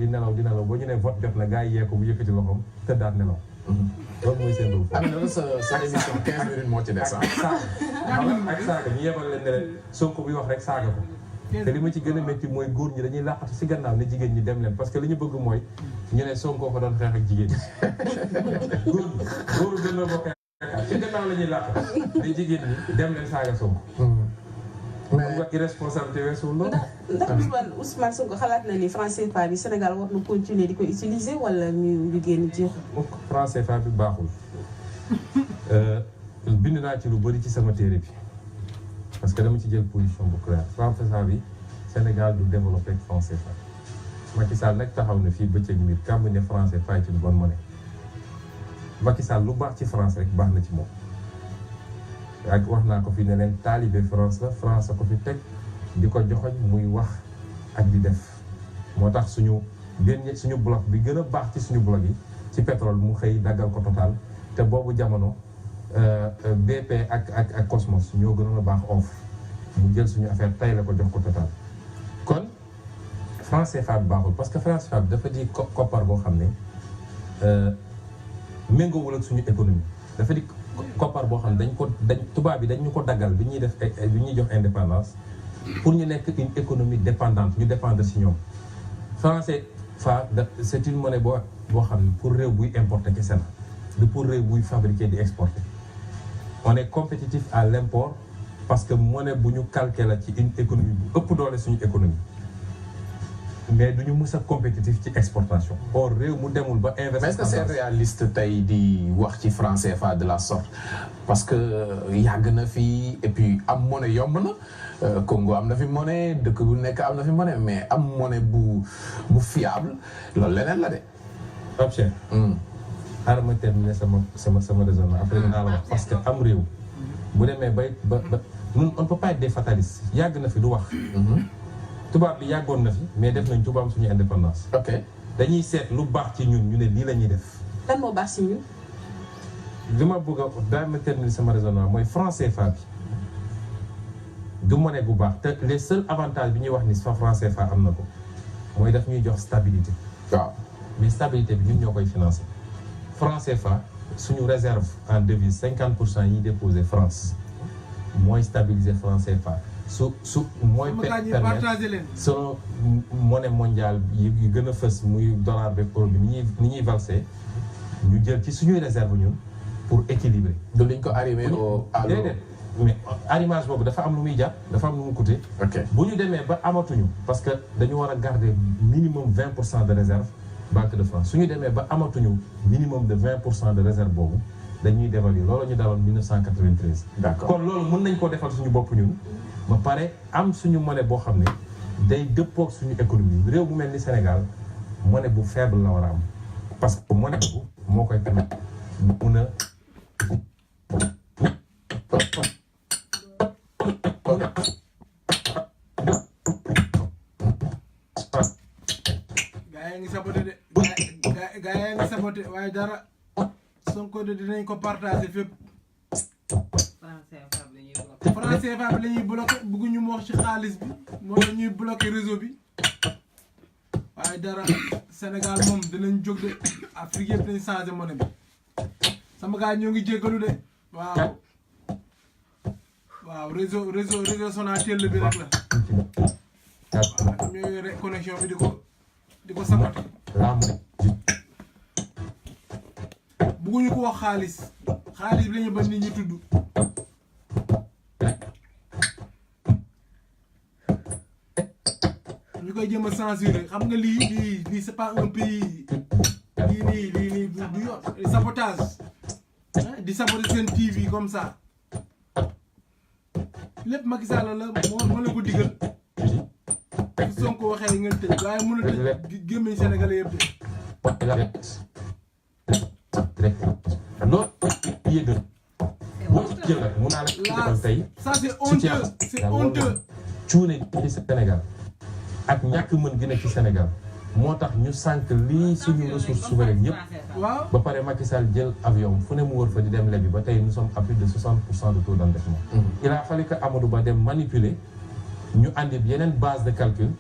di nelaw boo ñu ne vote jot na gars yi yee ko bu yëkkati loxoom tëddaat nelaw. loolu mooy seen dugub. am na sa émission 15 minutes moo ci des ah. ak saaga ñu yebal leen ne leen Sonko buy wax rek saaga ko. te li ma ci gën a métti mooy góor ñi dañuy làqatu si gannaaw ne jigéen ñi dem leen parce que li ñu bëgg mooy ñu ne Sonko ko doon xeex ak jigéen ñi. góor gën a bokk si gannaaw la ñuy làqatu ne jigéen ñi dem leen saaga Sonko. mais nga irresponsabilité weesu loolu. ndax Ousmane Sonko xalaat na ni franc CFA bi Sénégal war na continuer di ko utiliser wala ñu génn ci. franc CFA bi baaxul. bind naa ci lu bëri ci sama téere bi parce que dama ci jël position bu claire franc CFA bi Sénégal du développé franc CFA. Macky Sall nag taxaw na fii bëccëg mbir kàmb ne franc CFA est une bonne monnaie. Macky Sall lu baax ci France rek baax na ci moom. ak wax naa ko fi ne leen taalibe France la France a ko fi teg di ko joxoñ muy wax ak di def moo tax suñu bloc bi gën a baax ci suñu bloc yi ci pétrole mu xëy daggal ko Total te boobu jamono BP ak Cosmos ñoo gënoon a baax offre mu jël suñu affaire tay la ko jox ko Total kon franc CFA bi baaxul parce que franc CFA bi dafa di koppar boo xam ne méngoowul ak suñu économie dafa di koppar boo xam ne tubaab bi dañ ñu ko daggal bi ñuy jox indépendance pour ñu nekk une économie dépendante ñu dépendre si ñoom franc CFA c'est une monnaie boo xam ne pour réew buy importer kese la du pour réew buy fabriquer di exporter on est compétitif à l'import parce que monnaie bu ñu calqué la ci une économie bu ëpp doole suñu économie mais duñu mus a compétitif ci exportation. or réew mu demul ba investir. mais est-ce que c'est réaliste tey di wax ci franc CFA de la sorte parce que yàgg na fi et puis am monnaie yomb na Congo am na fi monnaie dëkk bu nekk am na fi monnaie mais am monnaie bu fiable loolu leneen la de. Pape Cheikh. xaaral ma terminer sama raisonnement après dinaa la wax parce que am réew bu demee ba on ne peut pas être des fatalistes yàgg na fi du wax. tubaab bi yàggoon na fi mais def nañ tubaab suñu indépendance. ok dañuy seet lu baax ci ñun ñu ne lii la ñuy def. lan moo baax ci ñun. li ma bëgg a daal ma terminer sama raisonnement mooy franc CFA bi du monnaie bu baax te les seuls avantages bi ñuy wax ni franc CFA am na ko mooy daf ñuy jox stabilité. waaw mais stabilité bi ñun ñoo koy financer. franc CFA suñu réserve en devise 50% yi déposé France mooy stabiliser franc CFA. mooy permettre selon monnaie mondiale yi gën a fës muy dollar beeg euro bi ni ñuy valser ñu jël ci suñuy réserve ñun pour équilibrer. du liñ ko arrimer au déedéet mais arrimage boobu dafa am lu muy jàpp dafa am lu mu coûter. bu ñu demee ba amatuñu parce que dañu war a garder minimum 20% de réserve Banque de France su ñu demee ba amatuñu minimum de 20% de réserve boobu dañuy dévaluer loolu ñu daloon 1993. d'accord kon loolu mën nañ koo defal suñu bopp ñun. ba pare am suñu monnaie boo xam ne day dëppoog suñu économie réew bu mel ni Sénégal monnaie bu faible la war a am parce que monnaie bu moo koy permettre mu mun a. gaa yaa ngi saboté de gaa yaa ngi saboté waaye dara Sonko de dinañ ko partager fépp. franc CFA bi la ñuy bloqué bëgguñu mu wax ci xaalis bi moo tax ñuy bloqué réseau bi waaye dara Sénégal moom dinañ jóg de Afrique yëpp dañ changé monnaie bi sama gars ñoo ngi jéggalu de waaw réseau Sonatel bi rek la waaw ñoo yore connexion bi di ko saboté bëgguñu ko wax xaalis bi la ñu ba nit ñi tudd ñu koy jëm a censurer xam nga lii c'est pas un pays lii du yoon sabotage di saboter seen TV comme ça lépp Macky Sall la moo la ko digal su Sonko waxee ngeen tëj waaye mën a tëj gémmiñ Sénégalais yëpp ça c'est honteux cuune ci Sénégal ak ñàkk mën gi nekk ci Sénégal moo tax ñu sànq lii suñu ressources souveraines yëpp ba pare Macky Sall jël avion fu ne mu wër fa di dem lebi ba tey nous sommes à plus de 60% de taux d'endettement. Il a fallu que Amadou Ba dem manipuler ñu andi yeneen base de calcul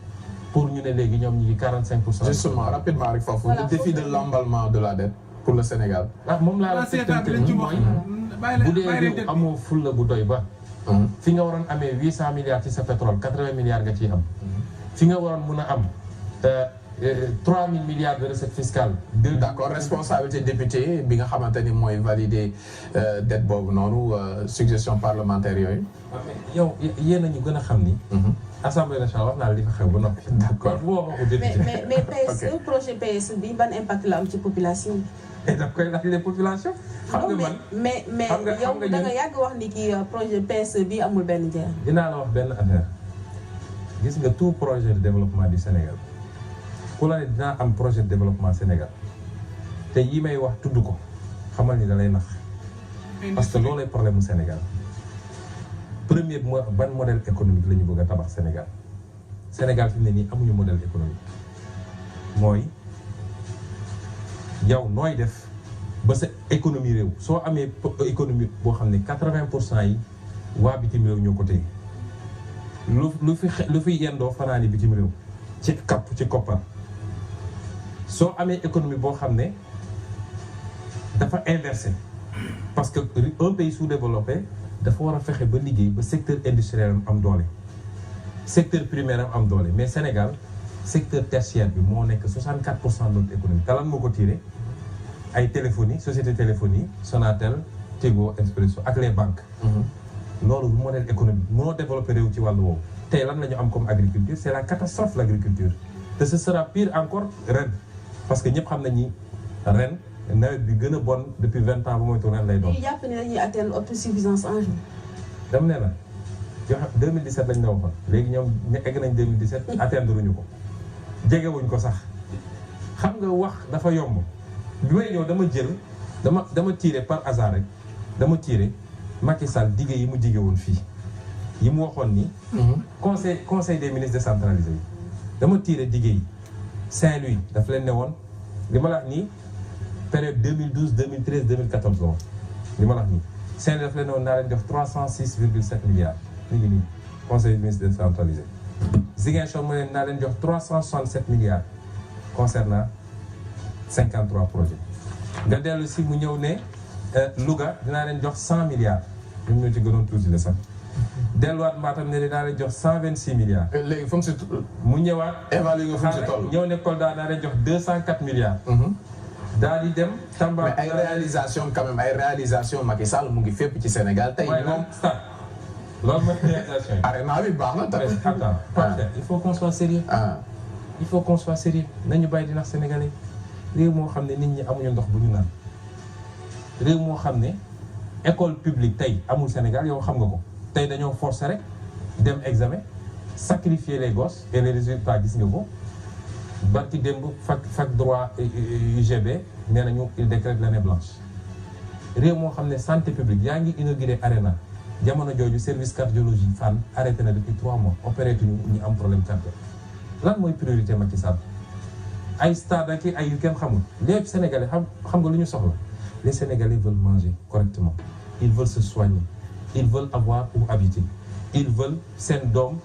pour ñu ne léegi ñoom ñu ngi 45%. justement rapidement rek foofu Voilà, le défi de l'emballement de la dette pour le Sénégal. ah moom laa la CFA bi lañ ci wax. bu dee réew amoo fulla bu doy ba. fi nga waroon amee 800 milliards ci sa pétrole 80 milliards nga ciy am. fi nga waroon mun a am 3000 milliards de recettes fiscales. d'accord responsabilité député bi nga xamante ni mooy valider dette boobu noonu suggestion parlementaire yooyu. yow yéen a ñu gën a xam ni. assemblée nationale wax naa la li fa xew ba noppi. d'accord bu boobaa ko député. mais PSE projet PSE bi ban impact la am ci population bi. et daf koy laaj les populations. xam nga man mais xam nga yow da nga ñun yàgg wax ni kii projet PSE bi amul benn njëriñ. dinaa la wax benn affaire gis nga tout projet de développement du Sénégal ku la ne dinaa am projet de développement Sénégal te yi may wax tudd ko xamal ni da lay nax parce que loolay problème mu Sénégal premier bi mooy ban modèle économique la ñu bëgg a tabax Sénégal Sénégal fi mu ne nii amuñu modèle économique mooy yow nooy def ba sa économie réew soo amee économie boo xam ne 80% yi waa bitim réew ñoo ko téye lu fi yendoo fanaani bitim réew ci ci koppar soo amee économie boo xam ne dafa inversé parce que un pays sous-développé dafa war a fexe ba liggéey ba secteur industriel am doole secteur primaire am doole mais Sénégal secteur tertiaire bi moo nekk 64% de notre économie te lan moo ko tiré ay téléphonie société téléphonie Sonatel Tigo Expresso ak les banques loolu lu modèle économique mënoo développé réew ci wàllu woowu tey lan la ñu am comme agriculture c'est la catastrophe l'agriculture te ce sera pire encore ren parce que ñëpp xam nañ ni ren nawet bi gën a bon depuis 20 ans ba moytu ren lay doon. ñu jàpp ni dañuy atteindre autosuffisance en riz. dem ne la joxe 2017 lañ la waxoon léegi ñoom ñu egg nañ 2017 atteindre wuñu ko jegewuñ ko sax xam nga wax dafa yomb bi may ñëw dama tiré par hasard rek dama tiré Macky Sall dige yi mu dige woon fii yi mu waxoon ni. conseil des ministres décentralisé yi dama tiré dige yi Saint-Louis daf leen ne woon li ma la wax nii période 2012 2013 2014 la woon li ma la wax nii Saint-Louis daf leen ne woon naa leen def 306,7 milliards mi ngi nii conseil des ministres décentralisé. Ziguinchor mu ne naa leen jox 367 milliards concernant 53 projets nga dellu si mu ñëw ne Louga dinaa leen jox 100 milliards ñoom ñoo ci gënoon tuuti la sax delluwaat Matam ne dinaa leen jox 126 milliards. léegi fu mu si mu ñëwaat. évalué nga fu mu si toll. ñëw ne Kolda naa leen jox 204 milliards. daal di dem Tamba. mais ay réalisation quand même ay réalisation Macky Sall mu ngi fépp ci Sénégal tey moom. loolu mooy réalisation yi. arena bi baax na tamit. attends il faut qu'on soit sérieux. il faut qu'on soit sérieux nañu bàyyi di nax Sénégalais réew moo xam ne nit ñi amuñu ndox bu ñu naan réew moo xam ne école publique tey amul Sénégal yow xam nga ko tey dañoo forcer rek dem examen sacrifier les gosses et les résultats gis nga ko barki démb fac droit UGB nee nañu il décrète l'année blanche réew moo xam ne santé publique yaa ngi inauguré arena jamono jooju service cardiologie Fann arrêté na depuis 3 mois opéré tuñu ñu am problème cardiaque lan mooy priorité Macky Sall ay stade ak ay yu kenn xamul lépp Sénégalais xam nga lu ñu soxla les Sénégalais veulent manger correctement ils veulent se soigner ils veulent avoir où habiter ils veulent seen doom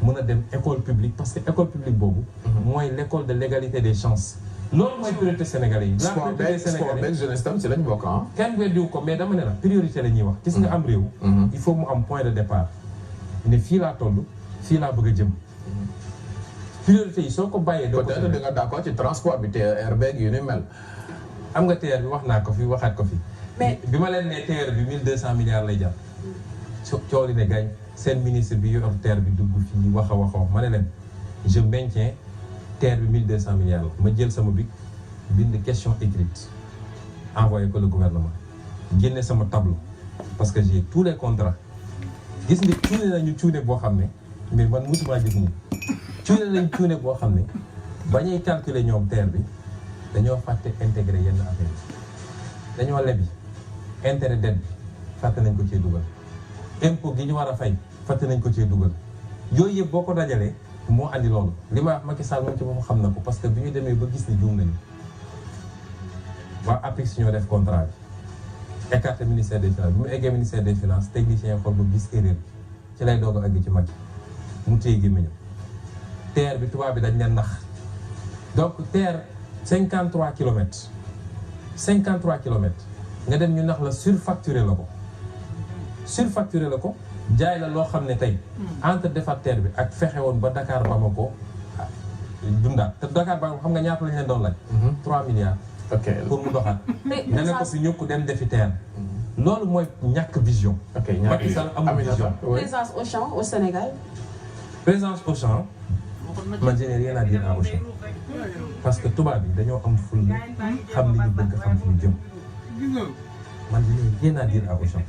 mën a dem école publique parce que école publique boobu mooy l'école de l'égalité des chances loolu mooy priorité Sénégalais yi. la priorité Sénégalais jeunesse tam ci lañ bokk ah. kenn weddiwu ko mais dama ne la priorité la ñuy wax. gis nga am réew. il faut mu am point de départ. ne fii laa toll fii laa bëgg a jëm. priorité yi soo ko bàyyee. doo ko peut-être da nga d'accord ci transport bi TER beeg yu ni mel. am nga TER bi wax naa ko fi waxaat ko fi. mais bi ma leen nee TER bi 1200 milliards lay jar. coow li ne gañ seen ministre bi yor TER bi dugg fii wax a wax ma ne leen je maintiens. TER bi 1200 milliards la ma jël sama bic bind question écrite envoyé ko le gouvernement génne sama tableau parce que j'ai tous les contrats gis nga cuune nañu cuune boo xam ne mais man musuma gis nii cuune nañ cuune boo xam ne ba ñuy calculer ñoom TER bi dañoo fàtte intégré yenn affaire yi dañoo lebi intérêt dette bi fàtte nañ ko cee dugal impôt gi ñu war a fay fàtte nañ ko cee dugal yooyu yëpp boo ko dajalee moo andi loolu li ma wax Macky Sall moom ci boppam xam na ko parce que bi ñu demee ba gis ni juum nañu waa APIX ñoo def contrat bi écarté ministère des finances bi mu eggee ministère des finances technicien xool ba gis erreur bi ci lay doog a àgg ci Macky mu téye gémmiñam terre bi tubaab bi dañ leen nax donc terre 53 kilomètres 53 kilomètres nga dem ñu nax la surfacturé la ko jaay la loo xam ne tey entre defar terre bi ak fexe woon ba Dakar Bamako dundaat te Dakar Bamako xam nga ñaata lañ leen doon laaj 3 milliards pour mu doxaat nga ne ko fi ñukk dem defi terre loolu mooy ñàkk vision Macky Sall amul vision présence Auchan au Sénégal man je n'ai rien à dire à Auchan parce que tubaab yi dañoo am ful xam li ñu bëgg xam fi ñu jëm man je n'ai rien à dire à Auchan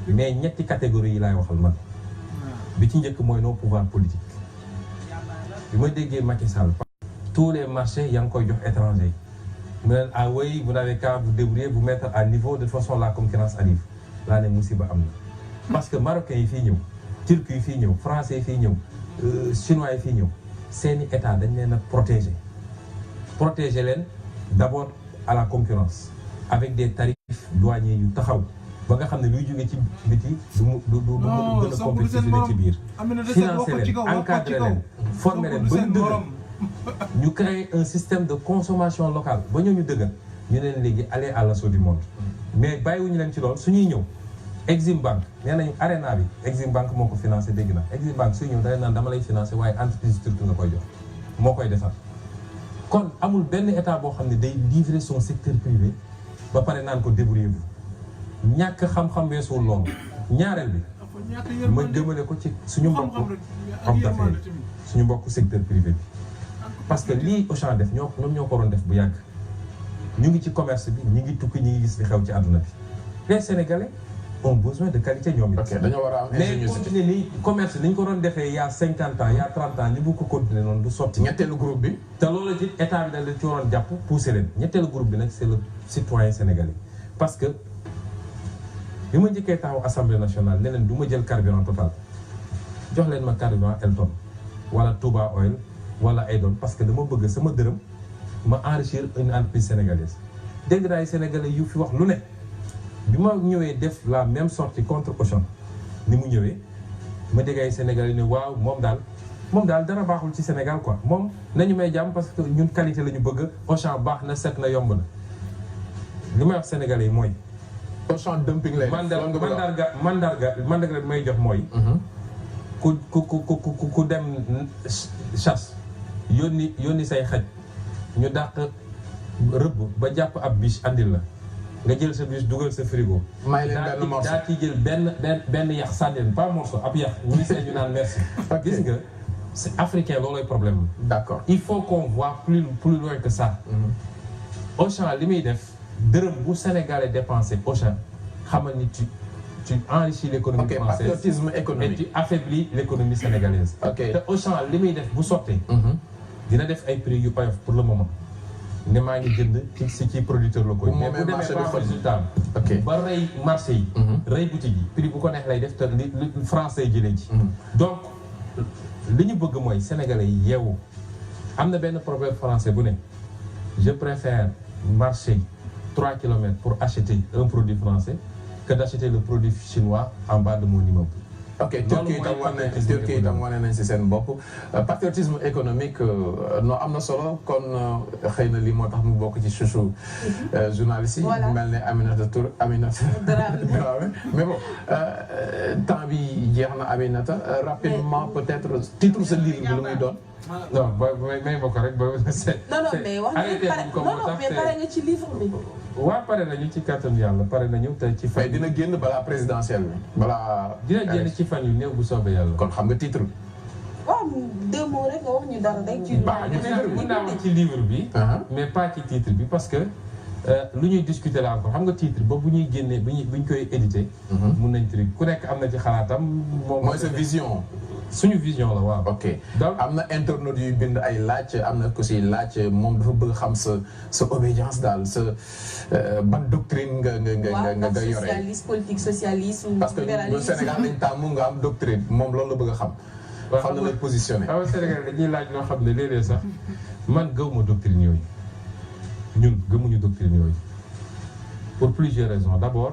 mais ñetti catégorie yi laay waxal man bi ci njëkk mooy nos pouvoirs politiques bi ma déggee Macky Sall tous les marchés yaa ngi koy jox étranger yi mu ne ah oui vous n'avez qu'à vous débrouiller vous mettre à niveau de toute façon la concurrence arrive laa ne musiba am na parce que marocains yi fii ñëw turcs yi fii ñëw français yi fii ñëw chinois yi fii ñëw seeni état dañ leen a protéger leen d'abord à la concurrence avec des tarifs douaniers yu taxaw ba nga xam ne luy jógee ci biti du gën a compétitif ci biir financer leen encadrer leen former leen ba ñu dëgër ñu créer un système de consommation locale ba ñoo ñu dëgër ñu leen léegi aller à l'assaut du monde mais bàyyiwuñu leen ci loolu suñuy ñëw Exim Bank nee nañu arena bi Exim Bank moo ko financé dégg na Exim Bank suy ñëw da naan dama lay financé waaye entreprise turque nga koy jox moo koy defar kon amul benn état boo xam ne day livrer son secteur privé ba pare naan ko débrouillez-vous ñàkk xam-xam weesuwul loolu ñaareel bi ma jëmale ko ci suñu mbokk homme d'affaires suñu mbokk secteur privé bi parce que lii Auchan def ñoom ñoo ko waroon def bu yàgg ñu ngi ci commerce bi ñu ngi tukki ñu ngi gis li xew ci àdduna bi les Sénégalais ont besoin de qualité ñoom it. dañoo war a am mais continuer nii commerce ni ñu ko doon defee il y a 50 ans il y a 30 ans ni bu ko continuer noonu du sotti. ñetteelu groupe bi. te loolu ci état bi dañ leen ci waroon jàpp pousser leen ñetteelu groupe bi nag c'est le citoyen sénégalais parce que bi ma njëkkee taxaw assemblée nationale ne leen du ma jël carburant total jox leen ma carburant Elton wala Touba Oil wala Aydon parce que dama bëgg sama dërëm ma enrichir une entreprise sénégalaise dégg naa ay sénégalais yu fi wax lu ne. bi ma ñëwee def la même sortie contre Auchan ni mu ñëwee ma dégg ay Sénégalais ne waaw moom daal dara baaxul ci Sénégal quoi moom nañu may jàmm parce que ñun qualité la ñu bëgg Auchan baax na set na yomb na li may wax Sénégalais yi mooy. Auchan dumping lay mandarga bi may jox mooy. ku dem chasse yónni say xaj ñu dàq rëbb ba jàpp ab biche andil la. nga jël sa bus dugal sa frigo. may leen benn morceau daa ci jël benn yax sànneen pas morceau ab yax ñu see ñu naan merci. gis nga c'est africain loolooy problème d'accord il faut qu'on voit plus loin que ça. Auchan li muy def dërëm bu Sénégalais dépensé Auchan xamal ni tu enrichis l'économie française. patriotisme économique et tu affaiblis l'économie sénégalaise. te Auchan li muy def bu sottee. dina def ay prix yu oyof pour le moment. ne maa ngi jënd ci producteur locaux yi. mais bu demee ba résultat ba rey marché yi. rey boutique yi prix bu ko neex lay def te li français yi jëlee ci. donc li ñu bëgg mooy sénégalais yi yeewu am na benn proverbe français bu ne je préfère marcher 3 kilomètres pour acheter un produit français que d'acheter le produit chinois en bas de mon immeuble. ok Turquie itam wane nañ si seen bopp patriotisme économique non am na solo kon xëy na lii moo tax mu bokk ci chouchou journaliste yi mel ne Aminata Dramé mais bon temps bi jeex na Aminata rapidement peut-être titre sa livre bi lu muy doon non may ma ko rek ba mais wax mais pare nga ci livre bi waaw pare nañu ci kàttanu yàlla pare nañu te ci fan. dina génn balaa présidentielle bi balaa. dina génn ci fan yu néew bu soobee yàlla. kon xam nga titre bi. waaw 2 mots rek nga wax ñu dara rek. ci mën naa wax ci livre bi. mais pas ci titre bi parce que lu ñuy discuter la encore xam nga titre ba bu ñuy génnee bu ñu koy éditer. mun nañ tri ku nekk am na ci xalaatam. mooy sa vision. suñu vision la waaw. ok donc am na internautes yuy bind ay laaj am na ku si laaj moom dafa bëgg xam sa obédience daal sa ban doctrine nga yore. socialiste politique socialiste ou parce que ñun Sénégal lañ tàmm nga am doctrine moom loolu la bëgg a xam. fan la lay positionné. waaw Sénégal dañuy laaj loo xam ne léeg-léeg sax man gëwuma doctrine yooyu ñun gëmuñu doctrine yooyu pour plusieurs raisons d'abord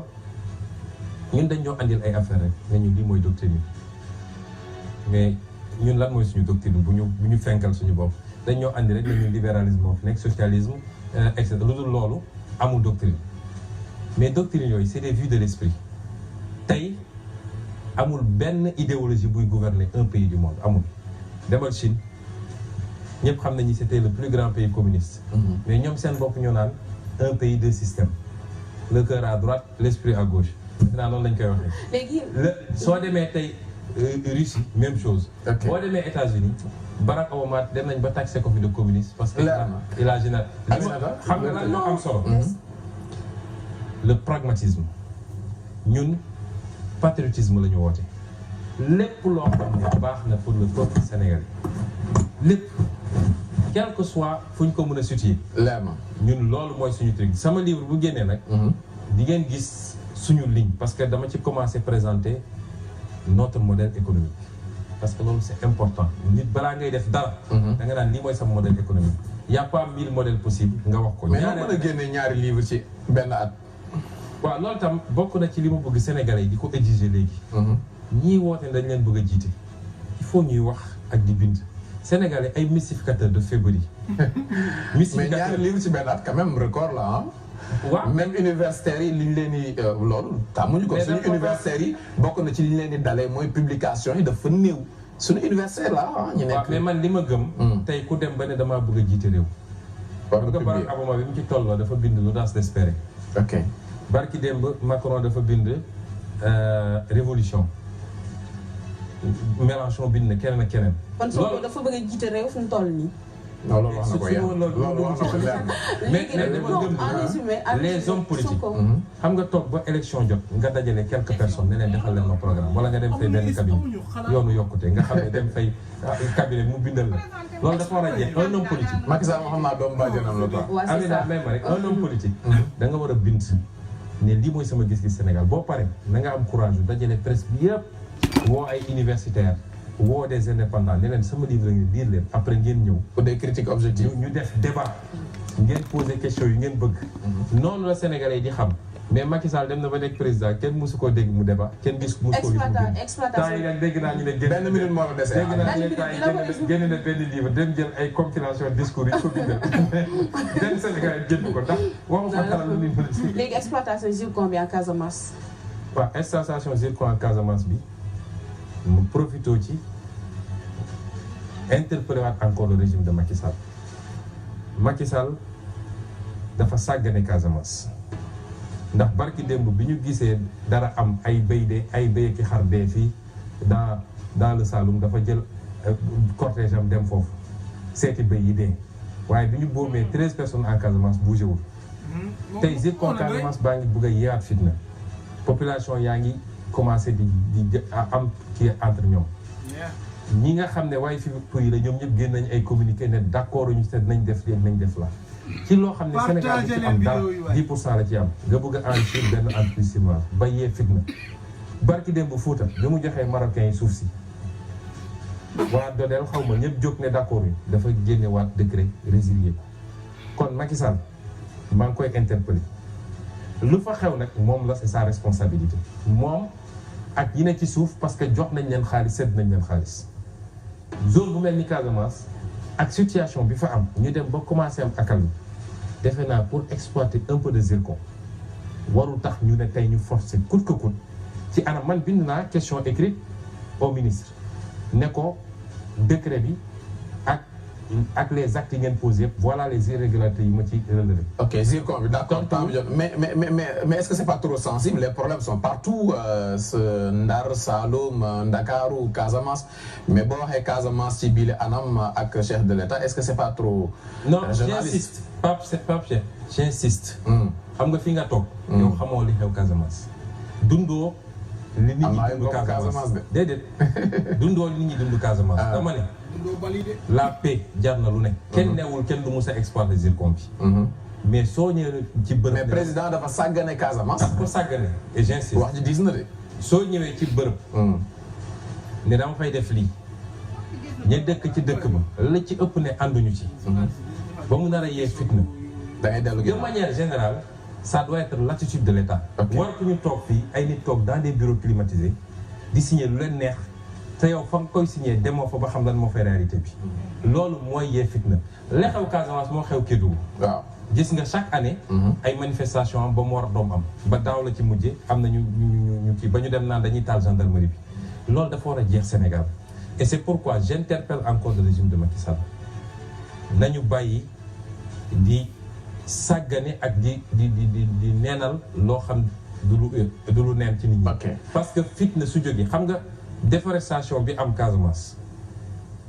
ñun dañ ñoo andil ay affaires rek nga ñu lii mooy doctrine yi mais ñun lan mooy suñu doctrine bu ñu fenkal suñu bopp dañ ñoo andi rek ne ñun libéralisme moo fi nekk socialisme et cetera lu dul loolu amul doctrine mais doctrine yooyu c'est des vues de l'esprit tey amul benn idéologie buy gouverner un pays du monde amul demal Chine ñëpp xam nañu c'était le plus grand pays communiste mais ñoom seen bopp ñoo naan un pays deux systèmes le cœur à droite l'esprit à gauche maintenant noonu lañ koy waxee léegi soo demee tey Russie même chose boo demee États-Unis Barack Obama dem nañ ba taxé ko fi de communiste parce que il a général xam nga lan moo am solo le pragmatisme ñun patriotisme la ñu woote lépp loo xam ne baax na pour le peuple sénégalais lépp quel que soit fu ñu ko mën a situer leer na ñun loolu mooy suñu truc sama livre bu génnee nag di ngeen gis suñu ligne parce que dama ci commencer présenter notre modèle économique parce que loolu c'est important nit balaa ngay def dara da nga naan lii mooy sama modèle économique y a pas 1000 modèles possibles nga wax ko mais noo mën a génne ñaari livre ci benn at waaw loolu tam bokk na ci li ma bëgg Sénégalais yi di ko exiger léegi ñii woote dañ leen bëgg a jiite il faut ñuy wax ak di bind Sénégalais ay mystificateurs de février mais ñaari livre ci benn at quand même record la ah waaw même universitaires yi li ñu leen di loolu tàmmuñu ko suñu universitaires yi bokk na ci li ñu leen di dalee mooy publication yi dafa néew suñu universitaire la ah ñu nekk mais man li ma gëm tey ku dem ba ne damaa bëgg a jiite réew war nga Barack Obama bi mu ci tolloo dafa bind l'audace d'espérer ok barki démb Macron dafa bind révolution Mélenchon bind na keneen ak keneen kon Sonko dafa bëgg a jiite réew fu mu toll nii non loolu wax na ko yàlla loolu wax na ko leer mais dama gëm les hommes politiques xam nga toog ba élection jot nga dajale quelques personnes ne leen defal leen ma programme wala nga dem fay benn cabinet yoonu yokkute nga xam ne dem fay cabinet mu bindal la loolu dafa war a jeex un homme politique Macky Sall moo xam naa doomu bàjjenam la quoi Amina may ma rek un homme politique da nga war a bind ne lii mooy sama gis-gis Sénégal boo pare na nga am courage yu dajale presse bi yëpp woo ay universitaires woo des indépendants ne leen sama livre ngi lire leen après ngeen ñëw pour des critiques objectives ñu def débat ngeen poser question yu ngeen bëgg noonu la Sénégalais yi di xam mais Macky Sall dem na ba nekk président kenn mosu koo dégg mu débat kenn musu koo gis mu bind temps yi nag dégg naa ñu ne benn minute moo la dese dégg naa ñu ne temps yi génn na benn livre dem jël ay compilation discours yi ko bindal benn Sénégalais jënd ko ndax waxu fa xalaat lu ni mën léegi exploitation zircon bi en Casamance waaw exploitation zircon en Casamance bi mu profité ci interpellé waat encore le régime de Macky Sall Macky Sall dafa sàggane Casamance ndax barki démb bi ñu gisee dara am ay béy ki xar dee fii dans le Saloum dafa jël cortège am dem foofu seeti béy yi dee waaye bi ñu boomee 13 personnes en Casamance bougé wul tey zircon Casamance baa ngi bëgg a yeewaat fitna population yaa ngi commencé di am kii entre ñoom ñi nga xam ne waaye fi yi la ñoom ñëpp génn nañ ay communiqué ne d'accord ñu te nañ def lii nañ def la ci loo xam ne Sénégal bi ci am dara 10% la ci am nga bëgg a enrichir benn entreprise chinoise ba yee fitna barki démb Fouta bi mu joxee marocains yi suuf si waa Dodel xaw ma ñëpp jóg ne d'accord yi dafa génne waat décret résilié ko kon Macky Sall maa ngi koy interpeller lu fa xew nag moom la c'est sa responsabilité moom ak yi ne ci suuf parce que jox nañ leen xaalis sedd nañ leen xaalis zone bu mel ni Casamance ak situation bi fa am ñu dem ba commencé am akal defe naa pour exploiter un peu de zircon warul tax ñu ne tey ñu forcer coûte que coûte ci anam man bind naa question écrite au ministre ne ko décret bi ak les actes yi ngeen posé yëpp voilà les irrégularités yi ma ci relevé. ok zircon bi d'accord mais est-ce que c'est pas trop sensible les problèmes sont partout Ndar Saloum Ndakaaru Casamance mais boo waxee Casamance ci biir anam ak chef de l'État est-ce que c'est pas trop. non j'insiste Pape Cheikh j'insiste. xam nga fi nga toog. yow xamoo li xew Casamance. dundoo. li nit ñi dund Casamance déedéet dundoo li nit ñi dund Casamance dama ne. la paix jar na lu ne. kenn newul kenn du mus a exploiter zircon bi. mais soo ñëwee ci bërëb. mais président dafa sàggane Casamance. dafa ko sàggane et j'insiste. wax ji diis na de. soo ñëwee ci bërëb. ne dama fay def lii. ña dëkk ci dëkk ba la ci ëpp ne ànduñu ci. ba mu nar a yee fitna. da ngay dellu de manière générale ça doit être l'attitude de l'État. ok war ku ñu toog fii ay nit toog dans des bureaux climatisés di signer lu leen neex te yow fa nga koy signé demoo fa ba xam lan moo fay réalité bi loolu mooy yee fitna li xew Casamance moo xew Kédougou waaw gis nga chaque année ay manifestation am ba mu war a doom am ba daaw la ci mujje am na ñu kii ba ñu dem naan dañuy taal gendarmerie bi loolu dafa war a jeex Sénégal et c'est pourquoi j'interpelle encore le régime de Macky Sall nañu bàyyi di sàggane ak di neenal loo xam du lu neen ci nit ñi parce que fitna su jógee xam nga déforestation bi am Casamance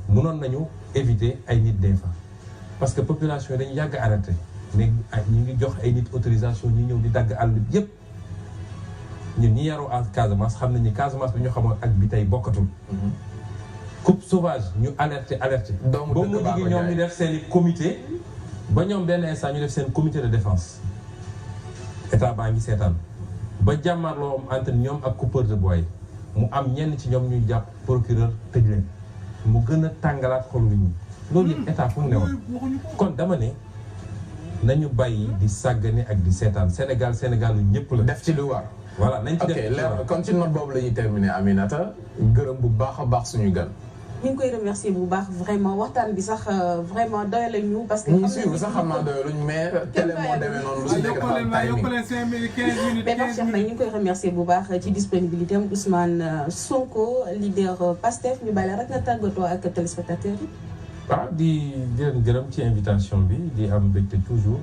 mënoon nañu éviter ay nit dee fa parce que population yi dañu yàgg arrêté mais ñu ngi jox ay nit autorisation ñu ñëw di dagg àll bi yépp ñun ñi yaroo à Casamance xam nañu Casamance bi ñu xamoon ak bi tey bokkatul coupe sauvage ñu alerté ba mu gi ñoom ñu def seen i comité ba ñoom benn instant ñu def seen comité de défense état baa ngi seetaan ba jàmmarloo entre ñoom ak coupeur de bois yi mu am ñenn ci ñoom ñuy jàpp procureur tëj leen mu gën a tàngalaat xolu nit ñi loolu yëpp état fu mu ne woon kon dama ne nañu bàyyi di sàggane ak di seetaan Sénégal lu ñëpp la def ci lu war voilà nañ ci def leer kon ci note boobu la ñuy terminer Aminata gërëm bu baax a baax suñu gan ñu ngi koy remercier bu baax vraiment waxtaan bi sax vraiment doyale ñu parce que. ñu suivre sax xam naa doyaluñ mais télé moo demee noonu lu si nekk mais Pape Cheikh nag ñu ngi koy remercier bu baax ci disponibilité am Ousmane Sonko leader Pastef ñu bàyyi la rek nga tàggatoo ak téléspectateurs yi. waaw di leen gërëm ci invitation bi di am mbégte toujours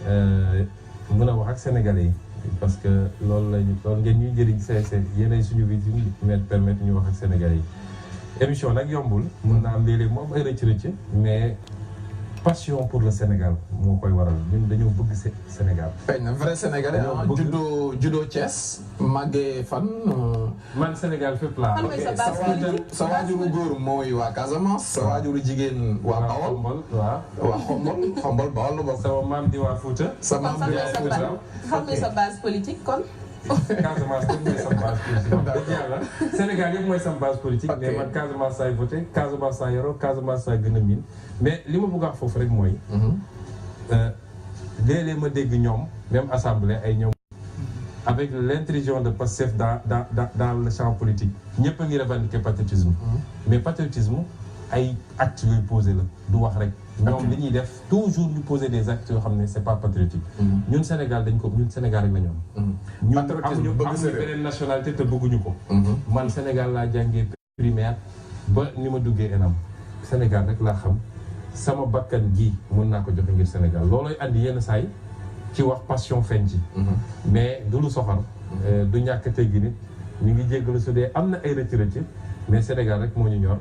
mën a wax ak sénégalais yi parce que loolu ngeen ñuy jëriñ c'est yéenay suñu vitrine di permettre ñu wax ak sénégalais yi. émission nag yombul mën naa am léeg-léeg moom ay rëcc mais passion pour le Sénégal moo koy waral ñun dañoo bëgg Sénégal. xëy na vrai sénégalais juddoo Thiès màggee fan. man Sénégal fépp laa. sa waajuru góor mooy waa Casamance. sa waajuru jigéen waa Bawol. waa Xombol Bawol la bokk. sama maam di waa Fouta. sa maam di waa Fouta. xam nga sa base politique kon. Casamance yëpp mooy sama base politique. dëgg yàlla Sénégal yëpp mooy sama base politique. mais man Casamance saay voté Casamance saa yoroo Casamance saa gën a miin mais li ma bëgg a wax foofu rek mooy. léeg-léeg ma dégg ñoom même assemblée ay ñoom. avec l'intrusion de Pastef dans le champ politique ñëpp a ngi revendiquer patriotisme. mais patriotisme ay actes yooyu posé la du wax rek. ñoom li ñuy def toujours ñu poser des actes yoo xam ne c'est pas patriotique. ñun Sénégal ñun Sénégal rek la ñu am. ñun amuñu beneen nationalité te bëgguñu ko. man Sénégal laa jàngee primaire ba ni ma duggee ENAM Sénégal rek laa xam sama bakkan gi mën naa ko joxe ngir Sénégal loolooy andi yenn saay ci wax passion feeñ ci. mais du lu soxal. du ñàkk teggi nit ñu ngi jéggalu su dee am na ay rëcc-rëcc mais Sénégal rek moo ñu ñor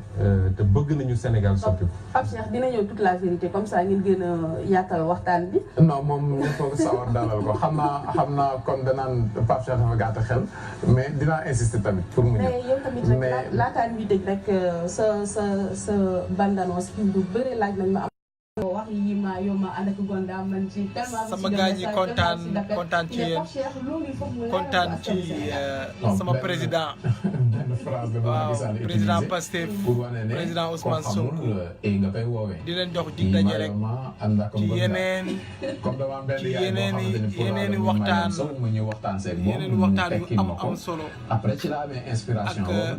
te bëgg nañu Sénégal soppi ko. Pape Cheikh dina ñëw toute la vérité comme ça ngeen gën a yaatal waxtaan bi. non moom ñu foog sawar dalal ko xam naa comme danaan Pape Cheikh dafa gàtt xel mais dinaa insister tamit pour mu ñëw. mais yow tamit rek laataan bi tëj rek sa bande-annonce bi lu bëri laaj nañ ma am. wax yi ma yow ma ànd ak Gonda man ci tellement. sama gars yi kontaan ci yéen kontaan ci sama président. waaw président Pastef président Ousmane Sonko di leen jox dig daje rek ci yeneeni waxtaan yu am solo ak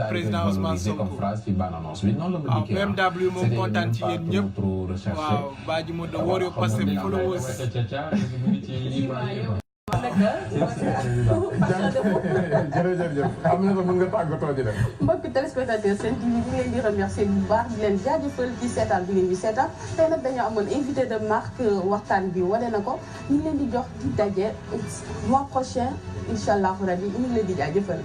président Ousmane Sonko waaw BMW moom kontaan ci yéen ñëpp waaw Badji Modou Warrior Pastef followers jërëjëf am na mën nga tàggatoo di dem. mbokk téléspectateur Sen TV ñu ngi leen di remercier bu baax di leen jaajëfal ci seetaan bi ngeen di seetaan tey nag dañoo amoon invité de marque waxtaan bi wane na ko ñu ngi leen di jox di daje mois prochain incha allah rabi ñu ngi leen di jaajëfal.